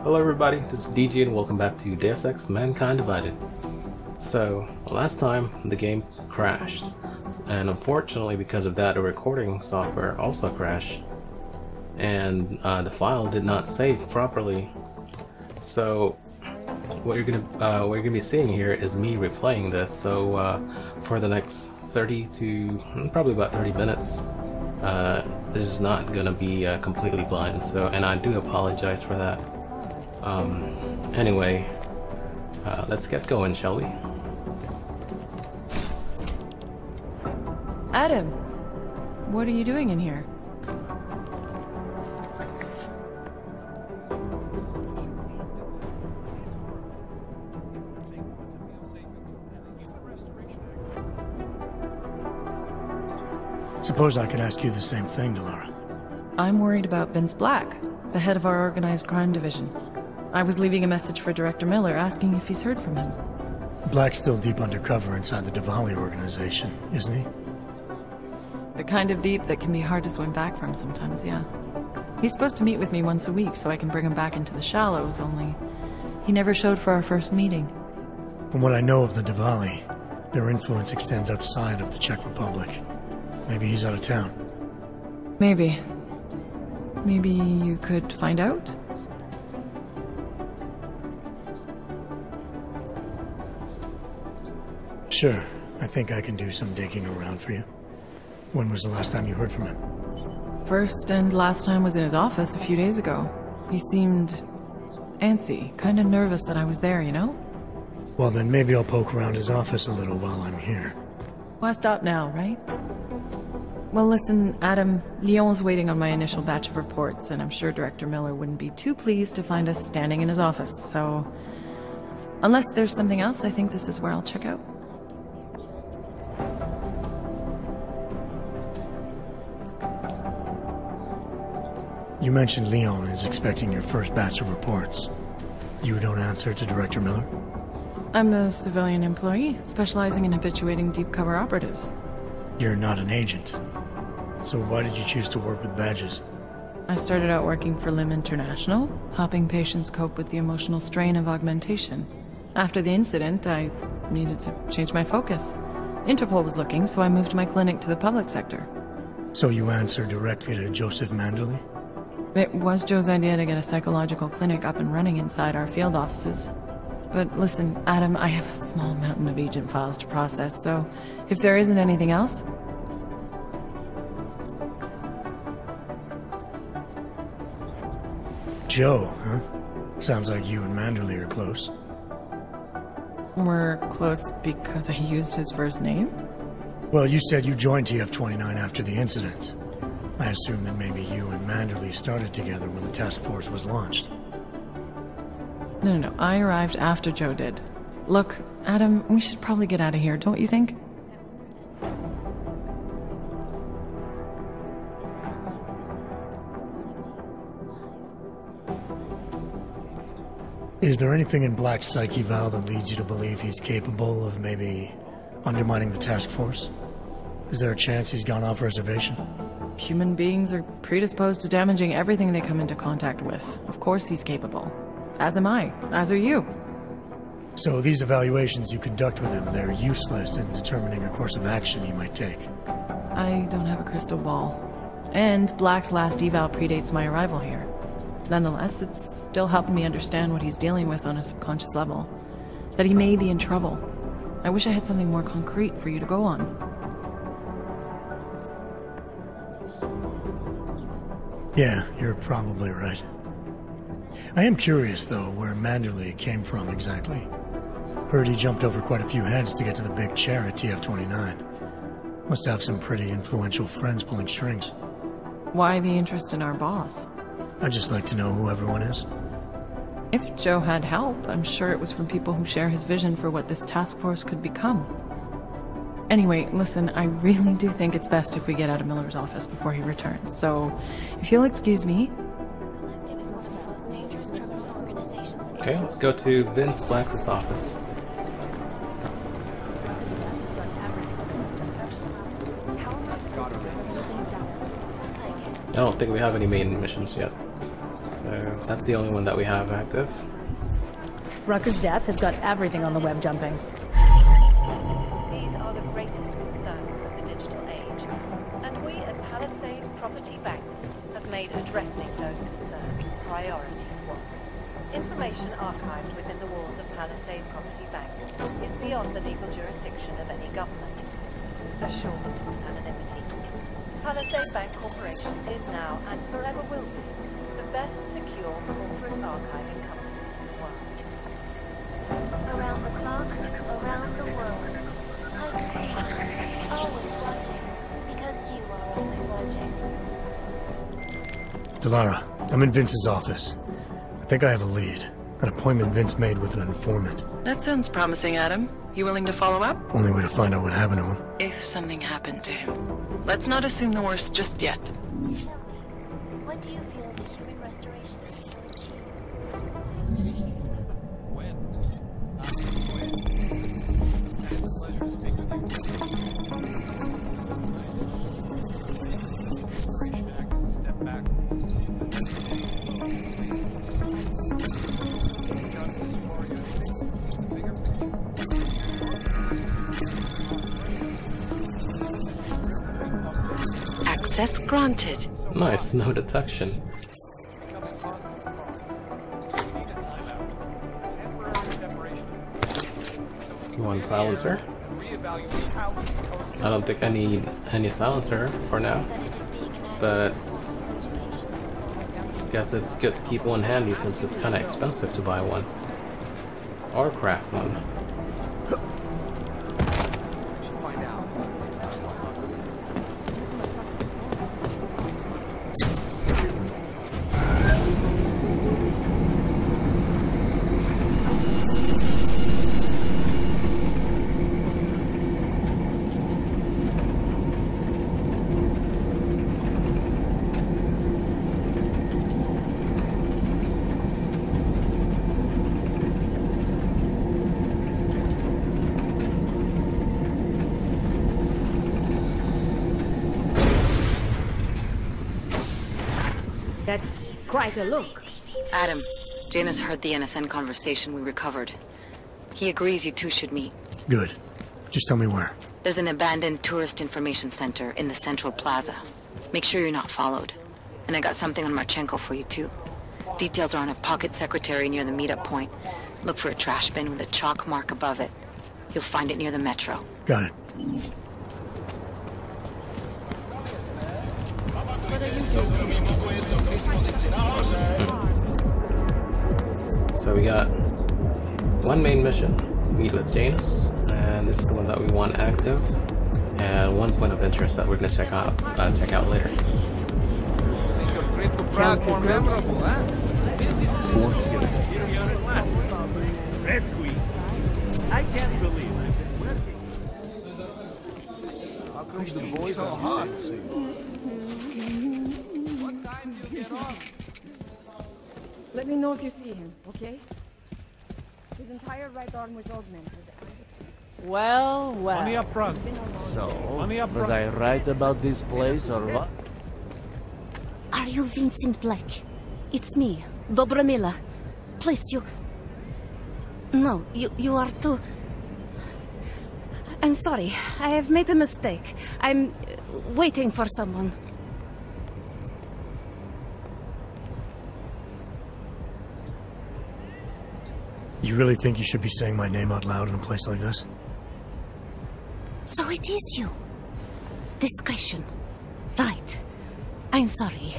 Hello everybody, this is DJ and welcome back to Deus Ex Mankind Divided. So, last time the game crashed, and unfortunately because of that the recording software also crashed, and the file did not save properly. So what you're gonna be seeing here is me replaying this. So for the next 30 to probably about 30 minutes, this is not gonna be completely blind. So, and I do apologize for that. Anyway, let's get going, shall we? Adam, what are you doing in here? Suppose I could ask you the same thing, Delara. I'm worried about Vince Black, the head of our organized crime division. I was leaving a message for Director Miller asking if he's heard from him. Black's still deep undercover inside the Diwali organization, isn't he? The kind of deep that can be hard to swim back from sometimes, yeah. He's supposed to meet with me once a week so I can bring him back into the shallows, only he never showed for our first meeting. From what I know of the Diwali, their influence extends outside of the Czech Republic. Maybe he's out of town. Maybe. Maybe you could find out? Sure. I think I can do some digging around for you. When was the last time you heard from him? First and last time was in his office a few days ago. He seemed antsy, kind of nervous that I was there, you know? Well, then maybe I'll poke around his office a little while I'm here. Well, stop now, right? Well, listen, Adam, Lyon's waiting on my initial batch of reports, and I'm sure Director Miller wouldn't be too pleased to find us standing in his office, so... Unless there's something else, I think this is where I'll check out. You mentioned Lyon is expecting your first batch of reports. You don't answer to Director Miller? I'm a civilian employee, specializing in habituating deep cover operatives. You're not an agent. So why did you choose to work with badges? I started out working for LIM International, helping patients cope with the emotional strain of augmentation. After the incident, I needed to change my focus. Interpol was looking, so I moved my clinic to the public sector. So you answer directly to Joseph Manderley? It was Joe's idea to get a psychological clinic up and running inside our field offices. But listen, Adam, I have a small mountain of agent files to process, so if there isn't anything else... Joe, huh? Sounds like you and Manderley are close. We're close because I used his first name? Well, you said you joined TF-29 after the incident. I assume that maybe you and Manderley started together when the task force was launched. No. I arrived after Joe did. Look, Adam, we should probably get out of here, don't you think? Is there anything in Black's psyche, Val, that leads you to believe he's capable of maybe undermining the task force? Is there a chance he's gone off reservation? Human beings are predisposed to damaging everything they come into contact with. Of course he's capable. As am I. As are you. So these evaluations you conduct with him, they're useless in determining a course of action he might take. I don't have a crystal ball. And Black's last eval predates my arrival here. Nonetheless, it's still helping me understand what he's dealing with on a subconscious level. That he may be in trouble. I wish I had something more concrete for you to go on. Yeah, you're probably right. I am curious, though, where Manderley came from exactly. Heard he jumped over quite a few heads to get to the big chair at TF-29. Must have some pretty influential friends pulling strings. Why the interest in our boss? I'd just like to know who everyone is. If Joe had help, I'm sure it was from people who share his vision for what this task force could become. Anyway, listen, I really do think it's best if we get out of Miller's office before he returns, so if you'll excuse me... Okay, let's go to Vince Black's office. I don't think we have any main missions yet. So that's the only one that we have active. Rucker's death has got everything on the web jumping. These are the greatest concerns of the digital age, and we at Palisade Property Bank have made addressing those concerns priority one. Information archived within the walls of Palisade Property Bank is beyond the legal jurisdiction of any government. Assured anonymity. Palisade Bank Corporation is now and forever will be the best secure corporate archiving company in the world. Around the clock, around the world. Always watching, because you are always watching. Delara, I'm in Vince's office. I think I have a lead. An appointment Vince made with an informant. That sounds promising, Adam. You willing to follow up? Only way to find out what happened to him. If something happened to him. Let's not assume the worst just yet. What do you feel the human restoration is to achieve? Access granted. Nice, no detection. One silencer. I don't think I need any silencer for now, but I guess it's good to keep one handy since it's kind of expensive to buy one or craft one. That's quite a look. Adam, Janus heard the NSN conversation we recovered. He agrees you two should meet. Good. Just tell me where. There's an abandoned tourist information center in the central plaza. Make sure you're not followed. And I got something on Marchenko for you too. Details are on a pocket secretary near the meetup point. Look for a trash bin with a chalk mark above it. You'll find it near the metro. Got it. So we got one main mission, meet with Janus, and this is the one that we want active, and one point of interest that we're gonna check out later. Sounds good. I can't believe I've been working. How come the boys are hot? What time do you get off? Let me know if you see him, okay? His entire right arm was augmented. Well, Money well. up front. So, Money up was front. I right about this place or what? Are you Vincent Black? It's me, Dobramila. Please, you... No, you are too... I'm sorry. I have made a mistake. I'm waiting for someone. You really think you should be saying my name out loud in a place like this? So it is you. Discretion. Right. I'm sorry.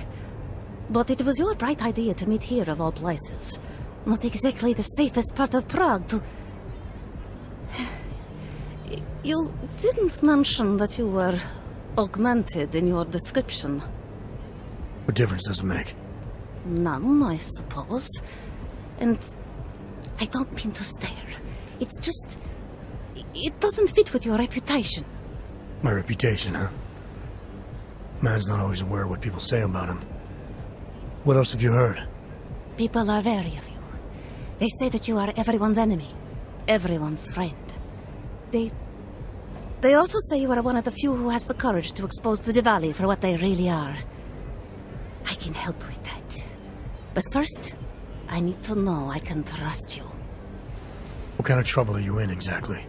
But it was your bright idea to meet here of all places. Not exactly the safest part of Prague to... You didn't mention that you were augmented in your description. What difference does it make? None, I suppose. And I don't mean to stare. It's just... It doesn't fit with your reputation. My reputation, huh? Man's not always aware of what people say about him. What else have you heard? People are wary of you. They say that you are everyone's enemy. Everyone's friend. They also say you are one of the few who has the courage to expose the Diwali for what they really are. I can help with that. But first, I need to know I can trust you. What kind of trouble are you in, exactly?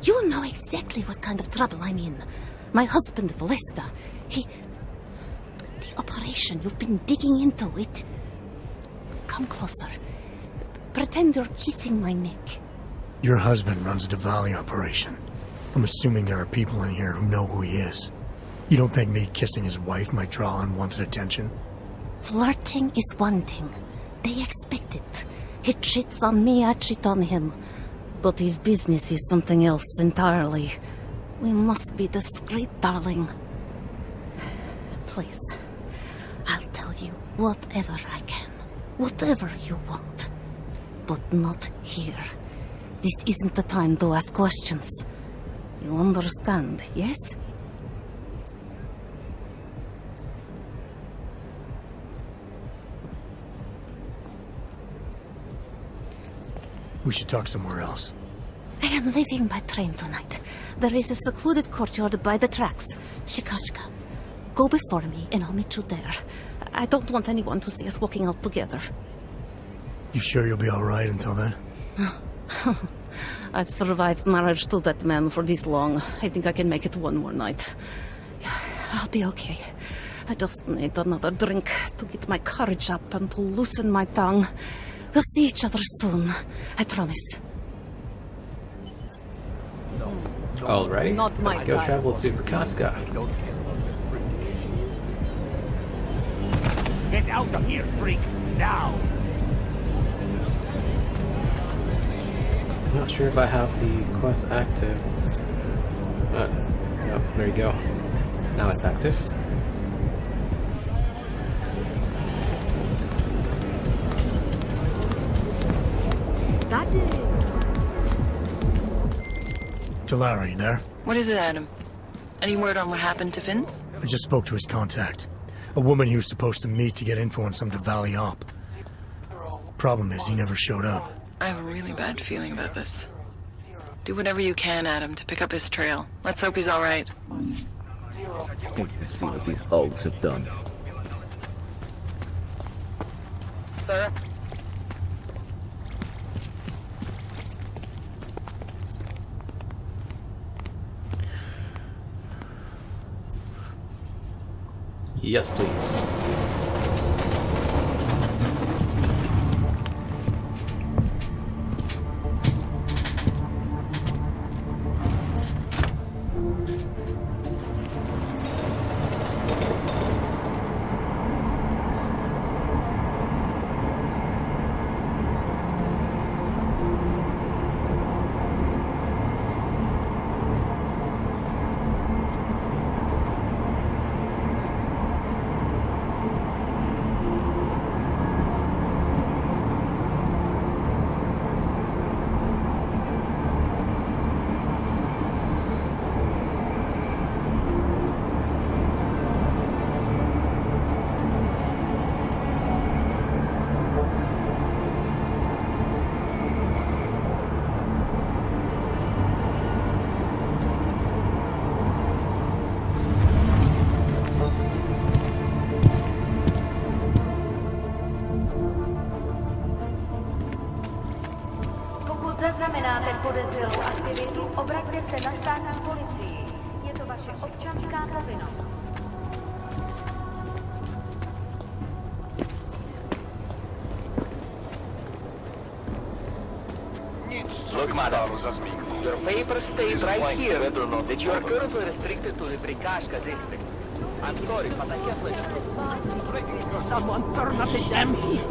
You know exactly what kind of trouble I'm in. My husband, Vlasta, he... The operation, you've been digging into it. Come closer. Pretend you're kissing my neck. Your husband runs a Diwali operation. I'm assuming there are people in here who know who he is. You don't think me kissing his wife might draw unwanted attention? Flirting is one thing. They expect it. He cheats on me, I cheat on him. But his business is something else entirely. We must be discreet, darling. Please, I'll tell you whatever I can. Whatever you want. But not here. This isn't the time to ask questions. You understand, yes? We should talk somewhere else. I am leaving by train tonight. There is a secluded courtyard by the tracks. Shikashka. Go before me and I'll meet you there. I don't want anyone to see us walking out together. You sure you'll be alright until then? I've survived marriage to that man for this long. I think I can make it one more night. I'll be okay. I just need another drink to get my courage up and to loosen my tongue. We'll see each other soon. I promise. Alrighty, let's go travel to Brakaska. Get out of here, freak! Now! Not sure if I have the quest active. No, there you go. Now it's active. Talara, you there? What is it, Adam? Any word on what happened to Vince? I just spoke to his contact. A woman he was supposed to meet to get info on some Diwali op. Problem is, he never showed up. I have a really bad feeling about this. Do whatever you can, Adam, to pick up his trail. Let's hope he's alright. Hate to see what these hogs have done. Sir? Yes, please. Zaznamenáte podezřelou aktivitu, obraťte se na státní policii. Je to vaše občanská povinnost. Look, madam, your paper states right here that you are currently restricted to the Brikashka district. I'm sorry, but I can't let you. Someone turn up the damn heat!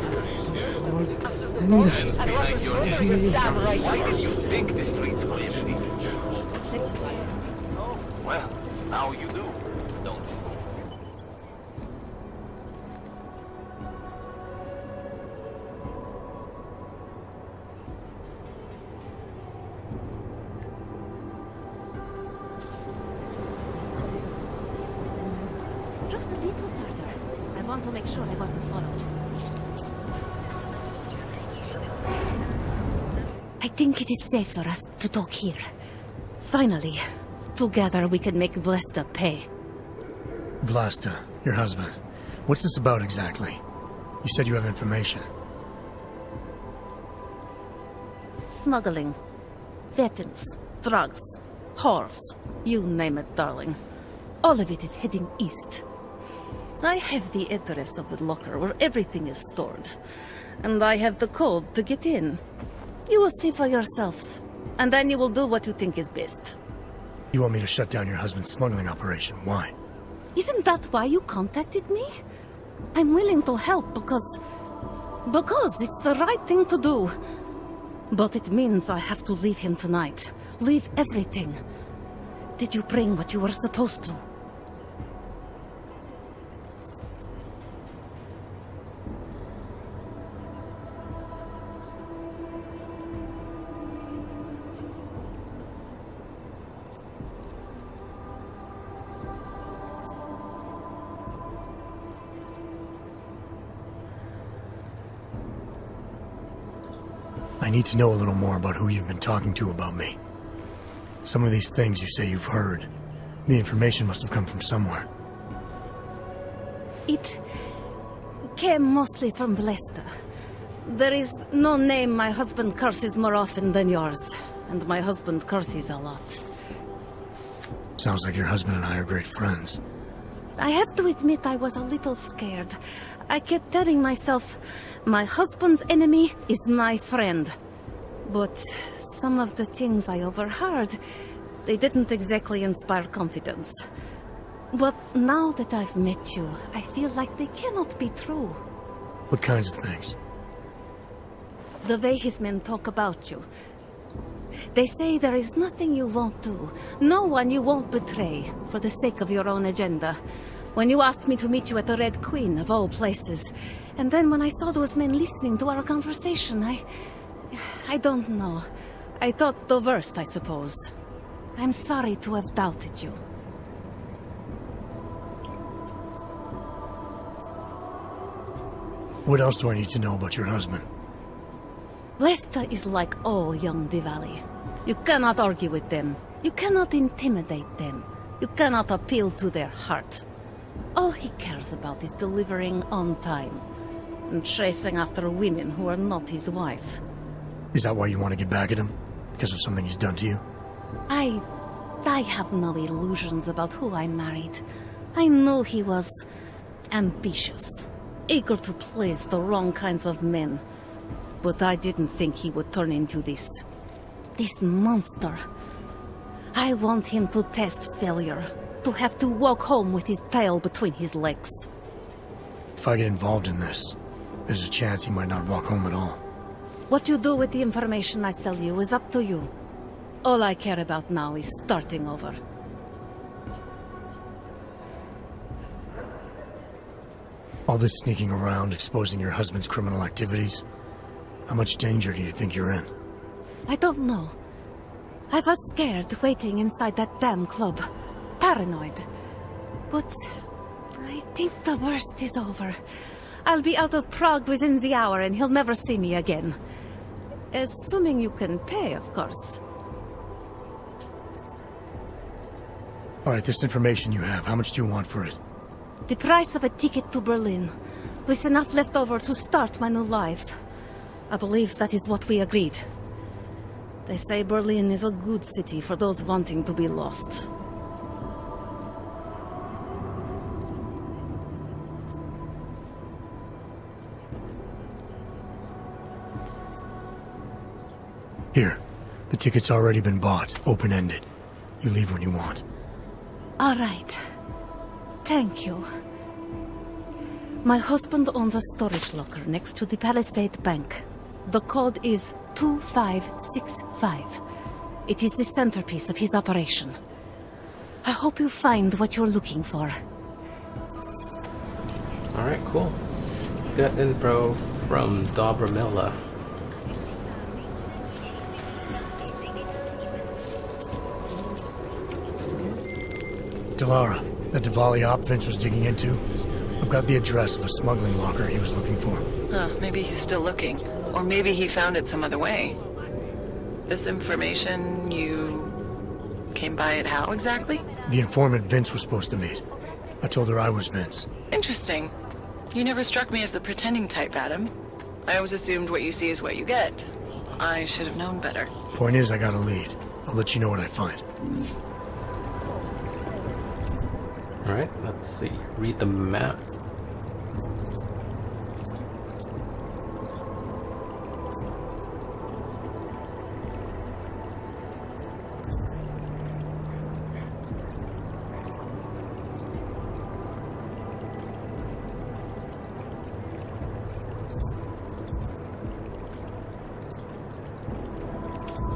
Damn right. Why did you think the streets were empty? Well, now you do, don't you? Just a little further. I want to make sure I wasn't followed. I think it is safe for us to talk here. Finally, together we can make Vlasta pay. Vlasta, your husband. What's this about exactly? You said you have information. Smuggling. Weapons. Drugs. Whores. You name it, darling. All of it is heading east. I have the address of the locker where everything is stored. And I have the code to get in. You will see for yourself. And then you will do what you think is best. You want me to shut down your husband's smuggling operation? Why? Isn't that why you contacted me? I'm willing to help because it's the right thing to do. But it means I have to leave him tonight. Leave everything. Did you bring what you were supposed to? I need to know a little more about who you've been talking to about me. Some of these things you say you've heard. The information must have come from somewhere. It came mostly from Blesta. There is no name my husband curses more often than yours. And my husband curses a lot. Sounds like your husband and I are great friends. I have to admit I was a little scared. I kept telling myself, my husband's enemy is my friend. But some of the things I overheard, they didn't exactly inspire confidence. But now that I've met you, I feel like they cannot be true. What kinds of things? The way his men talk about you. They say there is nothing you won't do, no one you won't betray, for the sake of your own agenda. When you asked me to meet you at the Red Queen, of all places, and then when I saw those men listening to our conversation, I don't know. I thought the worst, I suppose. I'm sorry to have doubted you. What else do I need to know about your husband? Blesta is like all young Diwali. You cannot argue with them. You cannot intimidate them. You cannot appeal to their heart. All he cares about is delivering on time. And chasing after women who are not his wife. Is that why you want to get back at him? Because of something he's done to you? I have no illusions about who I married. I knew he was ambitious. Eager to please the wrong kinds of men. But I didn't think he would turn into this monster. I want him to test failure. To have to walk home with his tail between his legs. If I get involved in this, there's a chance he might not walk home at all. What you do with the information I sell you is up to you. All I care about now is starting over. All this sneaking around, exposing your husband's criminal activities. How much danger do you think you're in? I don't know. I was scared waiting inside that damn club. Paranoid. But I think the worst is over. I'll be out of Prague within the hour and he'll never see me again. Assuming you can pay, of course. Alright, this information you have, how much do you want for it? The price of a ticket to Berlin, with enough left over to start my new life. I believe that is what we agreed. They say Berlin is a good city for those wanting to be lost. Here, the ticket's already been bought, open-ended. You leave when you want. All right. Thank you. My husband owns a storage locker next to the Palisade Bank. The code is 2565. It is the centerpiece of his operation. I hope you find what you're looking for. Alright, cool. Got info from Dobramilla. Delara, that Diwali op Vince was digging into. I've got the address of a smuggling locker he was looking for. Maybe he's still looking. Or maybe he found it some other way. This information, you came by it how exactly? The informant Vince was supposed to meet. I told her I was Vince. Interesting. You never struck me as the pretending type, Adam. I always assumed what you see is what you get. I should have known better. Point is, I got a lead. I'll let you know what I find. Alright, let's see. Read the map.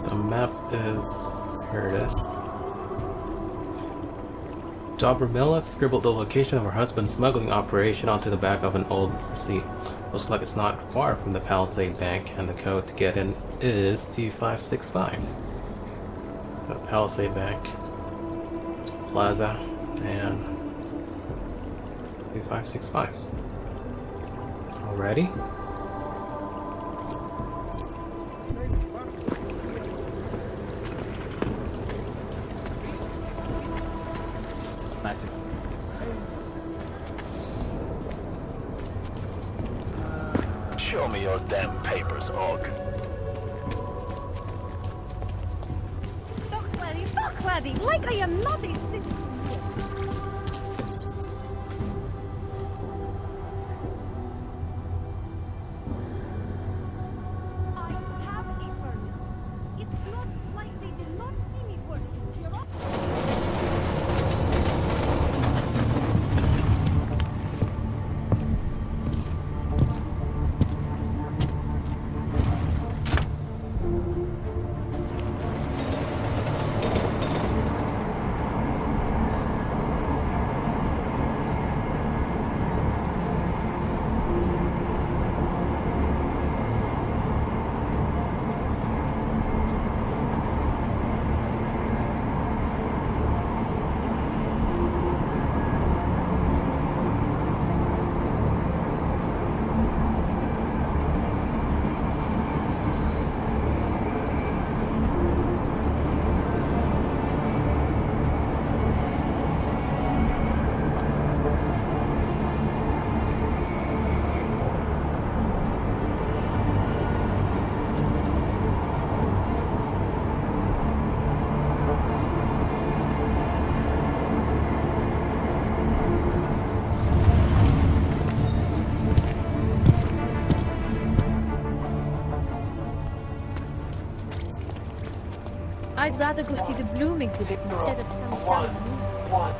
The map is... here it is. Dobromila scribbled the location of her husband's smuggling operation onto the back of an old receipt. Looks like it's not far from the Palisade Bank, and the code to get in is 2565. So Palisade Bank, Plaza, and 2565. Alrighty. Show me your damn papers, Og. Talk, laddie, like I am not a citizen. I have a permit. It's not like they did not see me for I'd rather go see the Bloom exhibit instead of some One.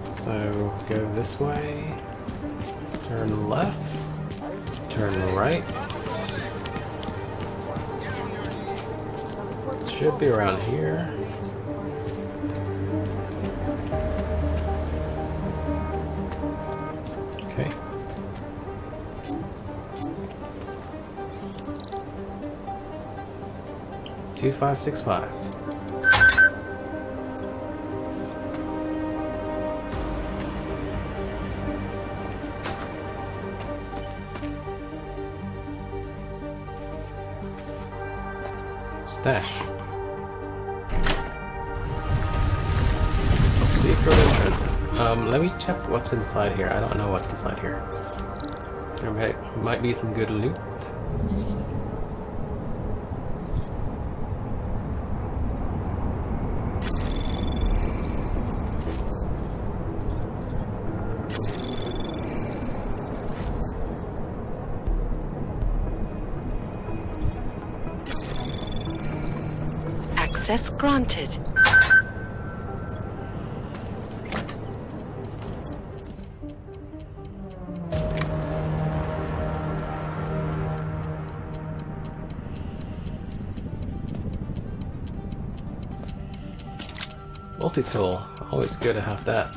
So go this way, turn left, turn right. Should be around here. Okay. Two 565. Stash. Secret entrance. Let me check what's inside here. I don't know what's inside here. There might be some good loot. Access granted. Multi-tool. Always good to have that.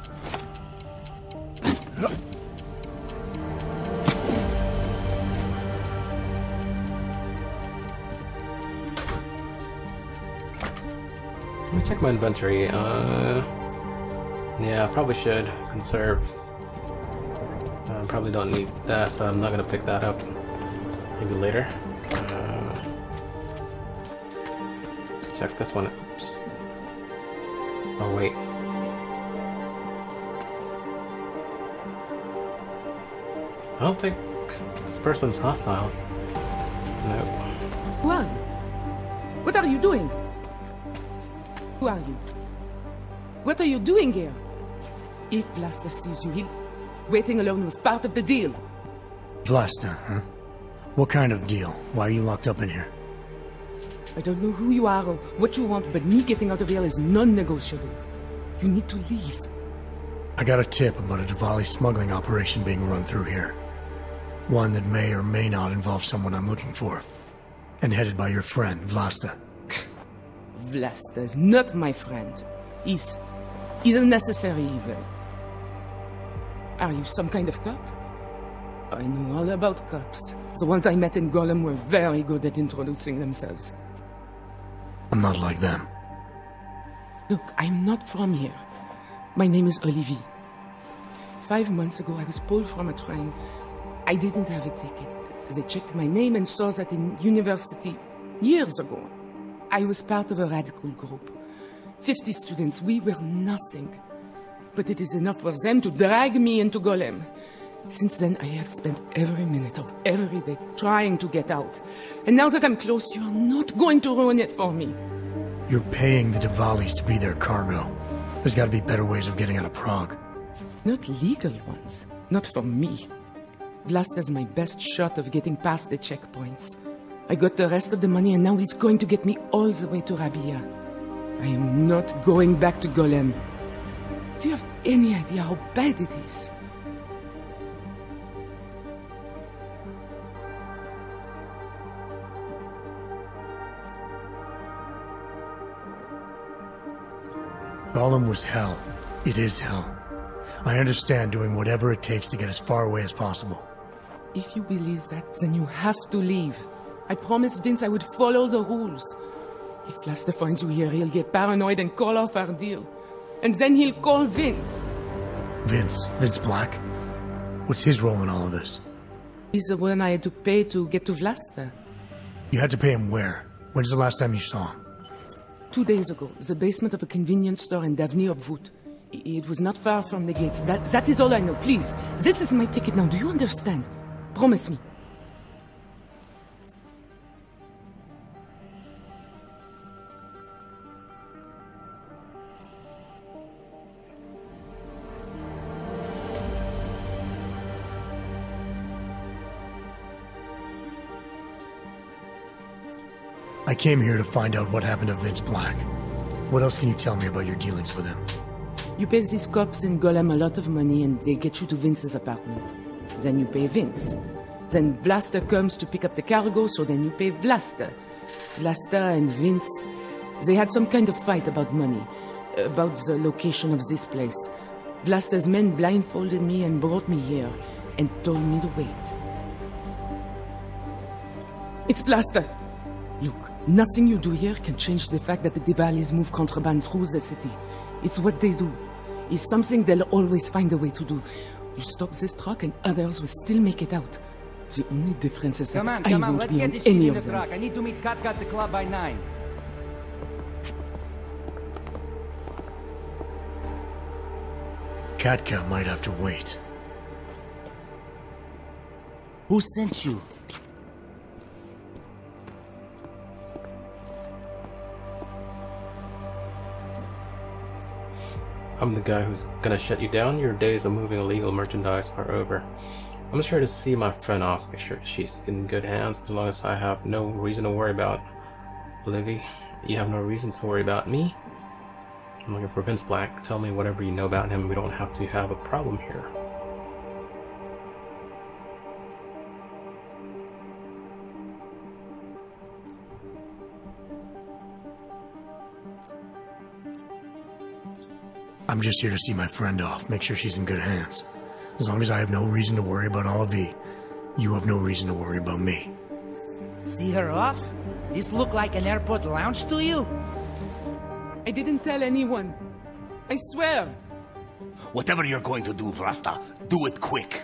Let me check my inventory. Yeah, I probably should conserve. I probably don't need that, so I'm not gonna pick that up. Maybe later. Let's check this one. Oops. Oh wait. I don't think this person's hostile. Nope. Who are you? What are you doing? Who are you? What are you doing here? If Blaster sees you, waiting alone was part of the deal. Blaster, huh? What kind of deal? Why are you locked up in here? I don't know who you are or what you want, but me getting out of here is non-negotiable. You need to leave. I got a tip about a Diwali smuggling operation being run through here. One that may or may not involve someone I'm looking for. And headed by your friend, Vlasta. Vlasta's not my friend. He's a necessary evil. Are you some kind of cop? I know all about cops. The ones I met in Golem were very good at introducing themselves. I'm not like them. Look, I'm not from here. My name is Olivier. 5 months ago, I was pulled from a train. I didn't have a ticket. They checked my name and saw that in university years ago. I was part of a radical group. 50 students, we were nothing. But it is enough for them to drag me into Golem. Since then, I have spent every minute of every day trying to get out. And now that I'm close, you are not going to ruin it for me. You're paying the Diwalis to be their cargo. There's got to be better ways of getting out of Prague. Not legal ones. Not for me. Vlasta's my best shot of getting past the checkpoints. I got the rest of the money and now he's going to get me all the way to Rabia. I am not going back to Golem. Do you have any idea how bad it is? Golem was hell. It is hell. I understand doing whatever it takes to get as far away as possible. If you believe that, then you have to leave. I promised Vince I would follow the rules. If Vlasta finds you here, he'll get paranoid and call off our deal. And then he'll call Vince. Vince Black? What's his role in all of this? He's the one I had to pay to get to Vlasta. You had to pay him where? When's the last time you saw him? 2 days ago, the basement of a convenience store in Davni Obvut. It was not far from the gates. That is all I know. Please, this is my ticket now. Do you understand? Promise me. I came here to find out what happened to Vince Black. What else can you tell me about your dealings with him? You pay these cops in Golem a lot of money and they get you to Vince's apartment. Then you pay Vince. Then Blaster comes to pick up the cargo, so then you pay Blaster. Blaster and Vince, they had some kind of fight about money, about the location of this place. Blaster's men blindfolded me and brought me here, and told me to wait. It's Blaster! Look, nothing you do here can change the fact that the Diwalis move contraband through the city. It's what they do. It's something they'll always find a way to do. You stop this truck and others will still make it out. The only difference is that I won't be on any of them. I need to meet Katka at the club by 9. Katka might have to wait. Who sent you? I'm the guy who's gonna shut you down. Your days of moving illegal merchandise are over. I'm just here to see my friend off, make sure she's in good hands, as long as I have no reason to worry about Livy. You have no reason to worry about me. I'm looking for Vince Black. Tell me whatever you know about him. We don't have to have a problem here. I'm just here to see my friend off, make sure she's in good hands. As long as I have no reason to worry about Olivier, you have no reason to worry about me. See her off? This look like an airport lounge to you? I didn't tell anyone. I swear. Whatever you're going to do, Vlasta, do it quick.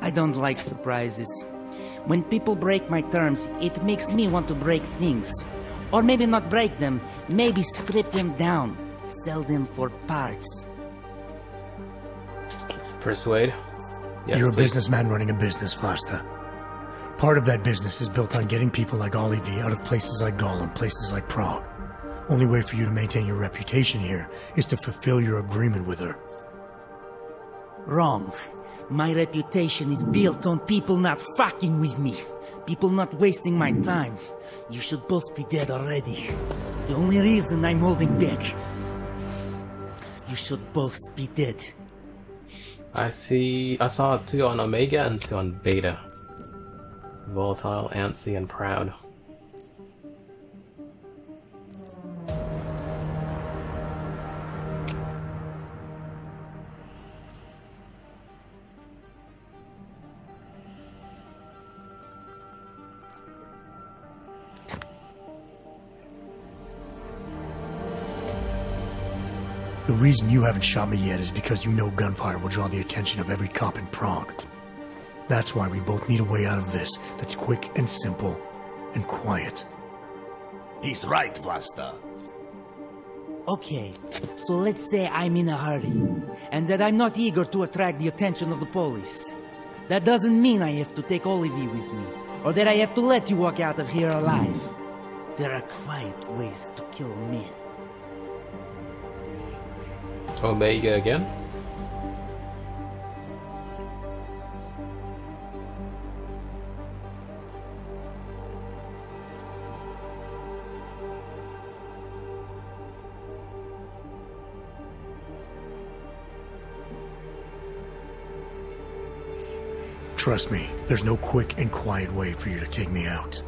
I don't like surprises. When people break my terms, it makes me want to break things. Or maybe not break them, maybe strip them down. Sell them for parts. Persuade? Yes, You're a please. businessman running a business, Vlasta. Part of that business is built on getting people like Olivier out of places like Gollum, places like Prague. Only way for you to maintain your reputation here is to fulfill your agreement with her. Wrong. My reputation is built on people not fucking with me. People not wasting my time. You should both be dead already. The only reason I'm holding back. You should both be dead. I saw 2 on Omega and 2 on Beta. Volatile, antsy, and proud. The reason you haven't shot me yet is because you know gunfire will draw the attention of every cop in Prague. That's why we both need a way out of this that's quick and simple and quiet. He's right, Vlasta. Okay, so let's say I'm in a hurry, and that I'm not eager to attract the attention of the police. That doesn't mean I have to take Olivier with me, or that I have to let you walk out of here alive. There are quiet ways to kill a man. Omega again? Trust me, there's no quick and quiet way for you to take me out.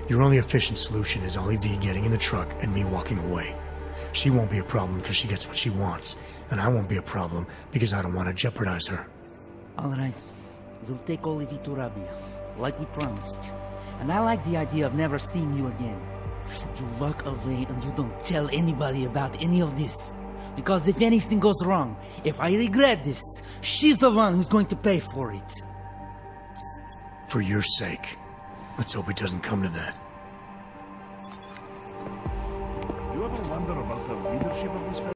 Your only efficient solution is Olivier getting in the truck and me walking away. She won't be a problem because she gets what she wants, and I won't be a problem because I don't want to jeopardize her. Alright, we'll take Olivier to Rabia, like we promised. And I like the idea of never seeing you again. You walk away and you don't tell anybody about any of this. Because if anything goes wrong, if I regret this, she's the one who's going to pay for it. For your sake, let's hope it doesn't come to that. You ever wonder